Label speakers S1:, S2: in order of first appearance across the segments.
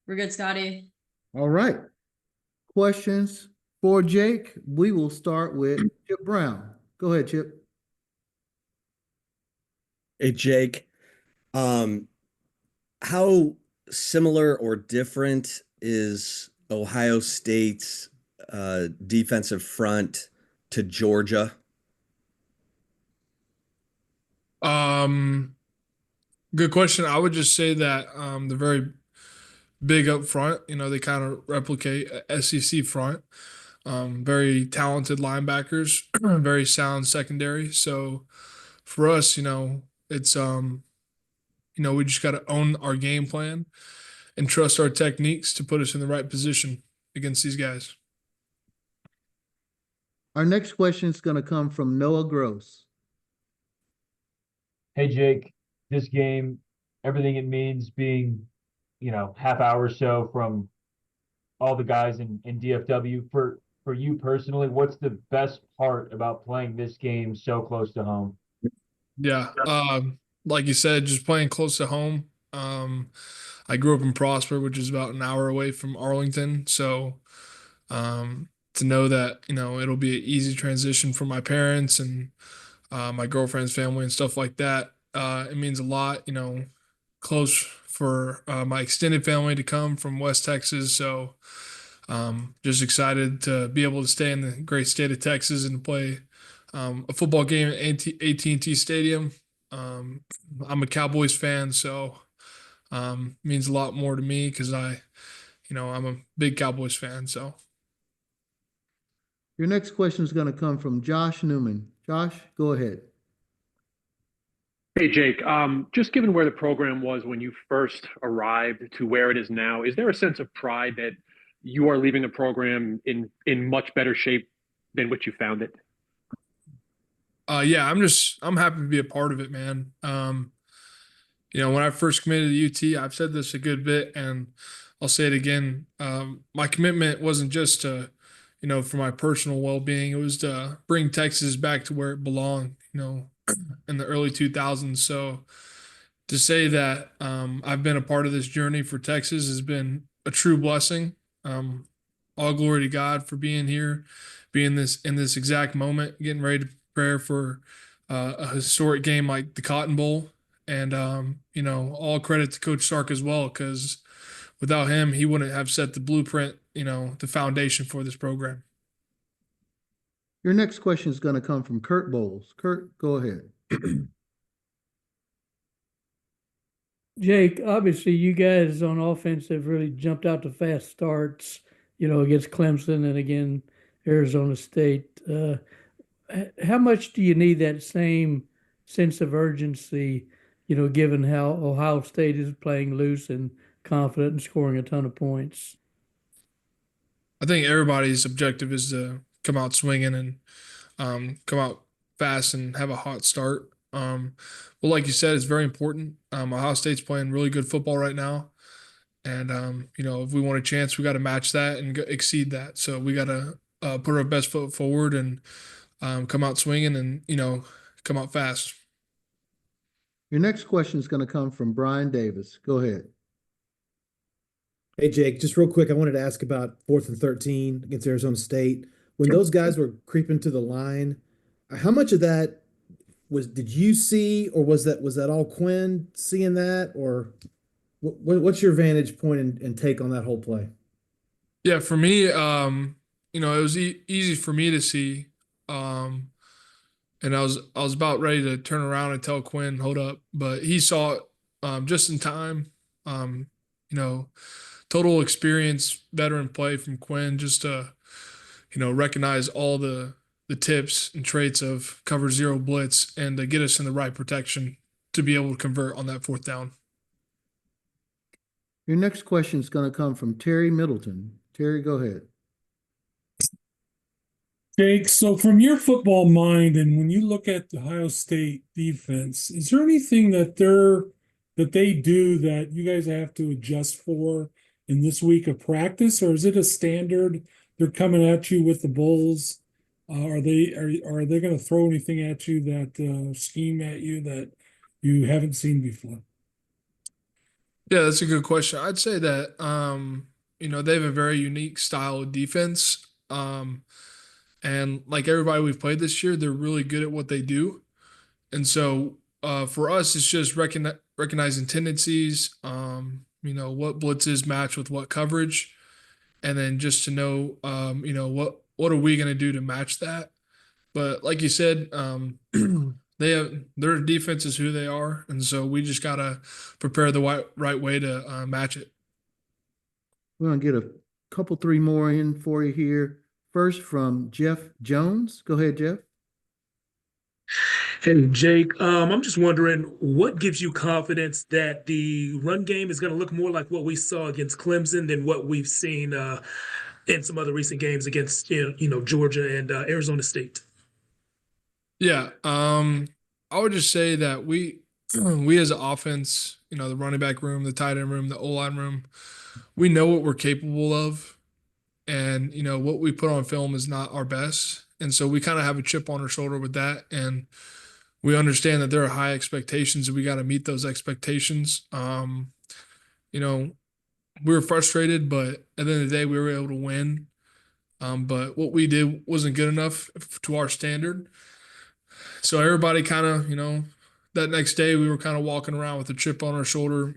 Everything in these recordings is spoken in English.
S1: We're good, Scotty.
S2: All right. Questions for Jake? We will start with Chip Brown. Go ahead, Chip.
S3: Hey, Jake. Um, how similar or different is Ohio State's defensive front to Georgia?
S4: Um, Good question. I would just say that they're very big up front. They kind of replicate a SEC front. Very talented linebackers, very sound secondary. So for us, it's we just got to own our game plan and trust our techniques to put us in the right position against these guys.
S2: Our next question is going to come from Noah Gross.
S5: Hey Jake, this game, everything it means being, half hour or so from all the guys in DFW. For you personally, what's the best part about playing this game so close to home?
S4: Yeah. Like you said, just playing close to home. I grew up in Prosper, which is about an hour away from Arlington. So to know that, it'll be an easy transition for my parents and my girlfriend's family and stuff like that. It means a lot, close for my extended family to come from West Texas. So just excited to be able to stay in the great state of Texas and play a football game at AT&T Stadium. I'm a Cowboys fan, so means a lot more to me because I'm a big Cowboys fan. So
S2: Your next question is going to come from Josh Newman. Josh, go ahead.
S6: Hey, Jake, just given where the program was when you first arrived to where it is now, is there a sense of pride that you are leaving the program in much better shape than what you found it?
S4: Yeah, I'm happy to be a part of it, man. When I first committed to UT, I've said this a good bit, and I'll say it again. My commitment wasn't just to, for my personal well-being. It was to bring Texas back to where it belonged, in the early 2000s. So to say that I've been a part of this journey for Texas has been a true blessing. All glory to God for being here, being this in this exact moment, getting ready to prepare for a historic game like the Cotton Bowl. And all credit to Coach Sark as well, because without him, he wouldn't have set the blueprint, the foundation for this program.
S2: Your next question is going to come from Kurt Bowles. Kurt, go ahead.
S7: Jake, obviously you guys on offense have really jumped out to fast starts, against Clemson and again Arizona State. How much do you need that same sense of urgency, given how Ohio State is playing loose and confident and scoring a ton of points?
S4: I think everybody's objective is to come out swinging and come out fast and have a hot start. Well, like you said, it's very important. Ohio State's playing really good football right now. And, if we want a chance, we got to match that and exceed that. So we got to put our best foot forward and come out swinging and, come out fast.
S2: Your next question is going to come from Brian Davis. Go ahead.
S8: Hey, Jake, just real quick, I wanted to ask about 4th and 13 against Arizona State. When those guys were creeping to the line, how much of that did you see, or was that all Quinn seeing that, or what's your vantage point and take on that whole play?
S4: Yeah, for me, it was easy for me to see. And I was about ready to turn around and tell Quinn, hold up, but he saw it just in time. Total experience, veteran play from Quinn, just to recognize all the tips and traits of cover zero blitz and to get us in the right protection to be able to convert on that 4th down.
S2: Your next question is going to come from Terry Middleton. Terry, go ahead.
S9: Jake, so from your football mind, and when you look at the Ohio State defense, is there anything that they do that you guys have to adjust for in this week of practice, or is it a standard? They're coming at you with the bulls. Are they going to throw anything at you that scheme at you that you haven't seen before?
S4: Yeah, that's a good question. I'd say that they have a very unique style of defense. And like everybody we've played this year, they're really good at what they do. And so for us, it's just recognizing tendencies, what blitzes match with what coverage, and then just to know, what are we going to do to match that. But like you said, their defense is who they are, and so we just gotta prepare the right way to match it.
S2: We're gonna get a couple, three more in for you here. First from Jeff Jones. Go ahead, Jeff.
S1: Hey, Jake, I'm just wondering what gives you confidence that the run game is going to look more like what we saw against Clemson than what we've seen in some other recent games against Georgia and Arizona State?
S4: Yeah, I would just say that we as an offense, the running back room, the tight end room, the O-line room, we know what we're capable of, and what we put on film is not our best, and so we kind of have a chip on our shoulder with that, and we understand that there are high expectations and we got to meet those expectations. We were frustrated, but at the end of the day, we were able to win. But what we did wasn't good enough to our standard. So everybody kind of, that next day we were kind of walking around with a chip on our shoulder,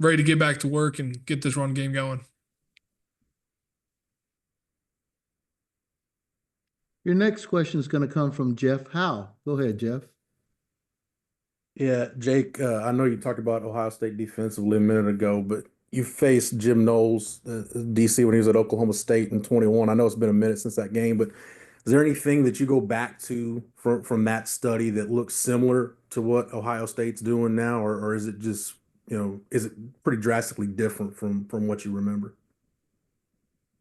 S4: ready to get back to work and get this run game going.
S2: Your next question is going to come from Jeff Howe. Go ahead, Jeff.
S10: Yeah, Jake, I know you talked about Ohio State defensively a minute ago, but you faced Jim Knowles, DC, when he was at Oklahoma State in 21. I know it's been a minute since that game, but is there anything that you go back to from that study that looks similar to what Ohio State's doing now, or is it just, is it pretty drastically different from what you remember?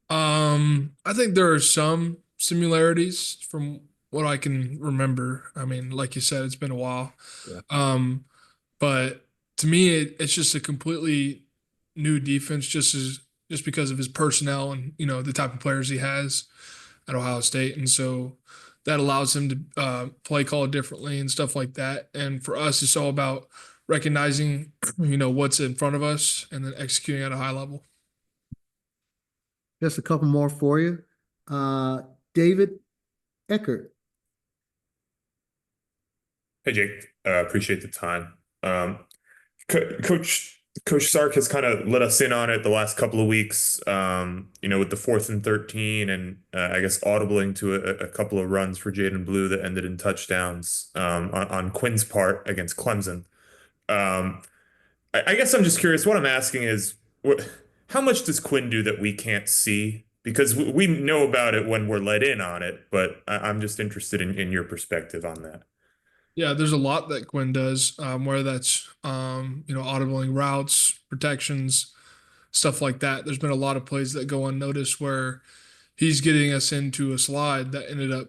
S4: I think there are some similarities from what I can remember. I mean, like you said, it's been a while.
S10: Yeah.
S4: But to me, it's just a completely new defense, just because of his personnel and the type of players he has at Ohio State, and so that allows him to play call differently and stuff like that. And for us, it's all about recognizing what's in front of us and then executing at a high level.
S2: Just a couple more for you. David Eckert.
S11: Hey Jake, appreciate the time. Coach Sark has kind of let us in on it the last couple of weeks. With the 4th and 13, and I guess audibling to a couple of runs for Jaden Blue that ended in touchdowns on Quinn's part against Clemson. I guess I'm just curious. What I'm asking is, how much does Quinn do that we can't see? Because we know about it when we're let in on it, but I'm just interested in your perspective on that.
S4: Yeah, there's a lot that Quinn does, whether that's audibling routes, protections, stuff like that. There's been a lot of plays that go unnoticed where he's getting us into a slide that ended up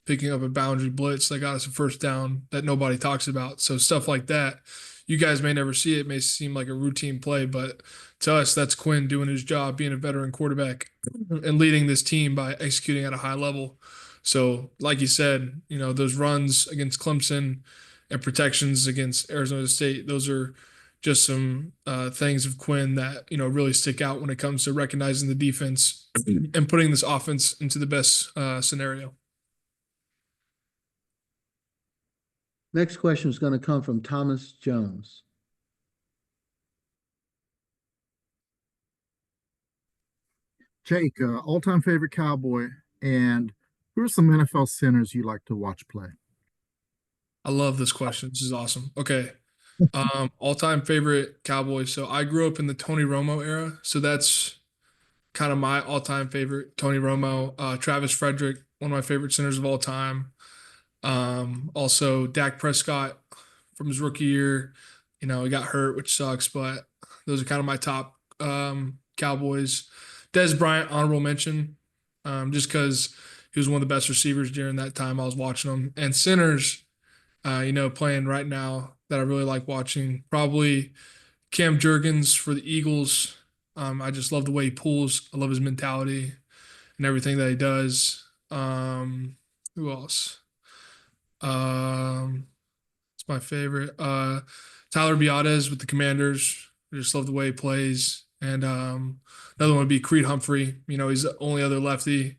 S4: picking up a boundary blitz that got us a first down that nobody talks about. So stuff like that, you guys may never see it. It may seem like a routine play, but to us, that's Quinn doing his job, being a veteran quarterback and leading this team by executing at a high level. So, like you said, those runs against Clemson and protections against Arizona State, those are just some things of Quinn that, really stick out when it comes to recognizing the defense and putting this offense into the best scenario.
S2: Next question is going to come from Thomas Jones.
S12: Jake, all-time favorite Cowboy, and who are some NFL centers you like to watch play?
S4: I love this question. This is awesome. Okay. All-time favorite Cowboys. So I grew up in the Tony Romo era. So that's kind of my all-time favorite. Tony Romo, Travis Frederick, one of my favorite centers of all time. Also Dak Prescott from his rookie year. He got hurt, which sucks, but those are kind of my top Cowboys. Dez Bryant, honorable mention, just because he was one of the best receivers during that time I was watching him. And centers, playing right now that I really like watching, probably Cam Jurgens for the Eagles. I just love the way he pulls. I love his mentality and everything that he does. Who else? It's my favorite. Tyler Biadasz with the Commanders. I just love the way he plays. And another one would be Creed Humphrey. You know, he's the only other lefty,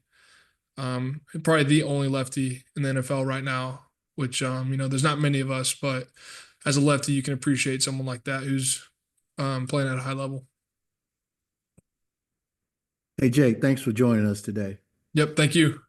S4: probably the only lefty in the NFL right now, which, you know, there's not many of us, but as a lefty, you can appreciate someone like that who's playing at a high level.
S2: Hey, Jake, thanks for joining us today.
S4: Yep. Thank you.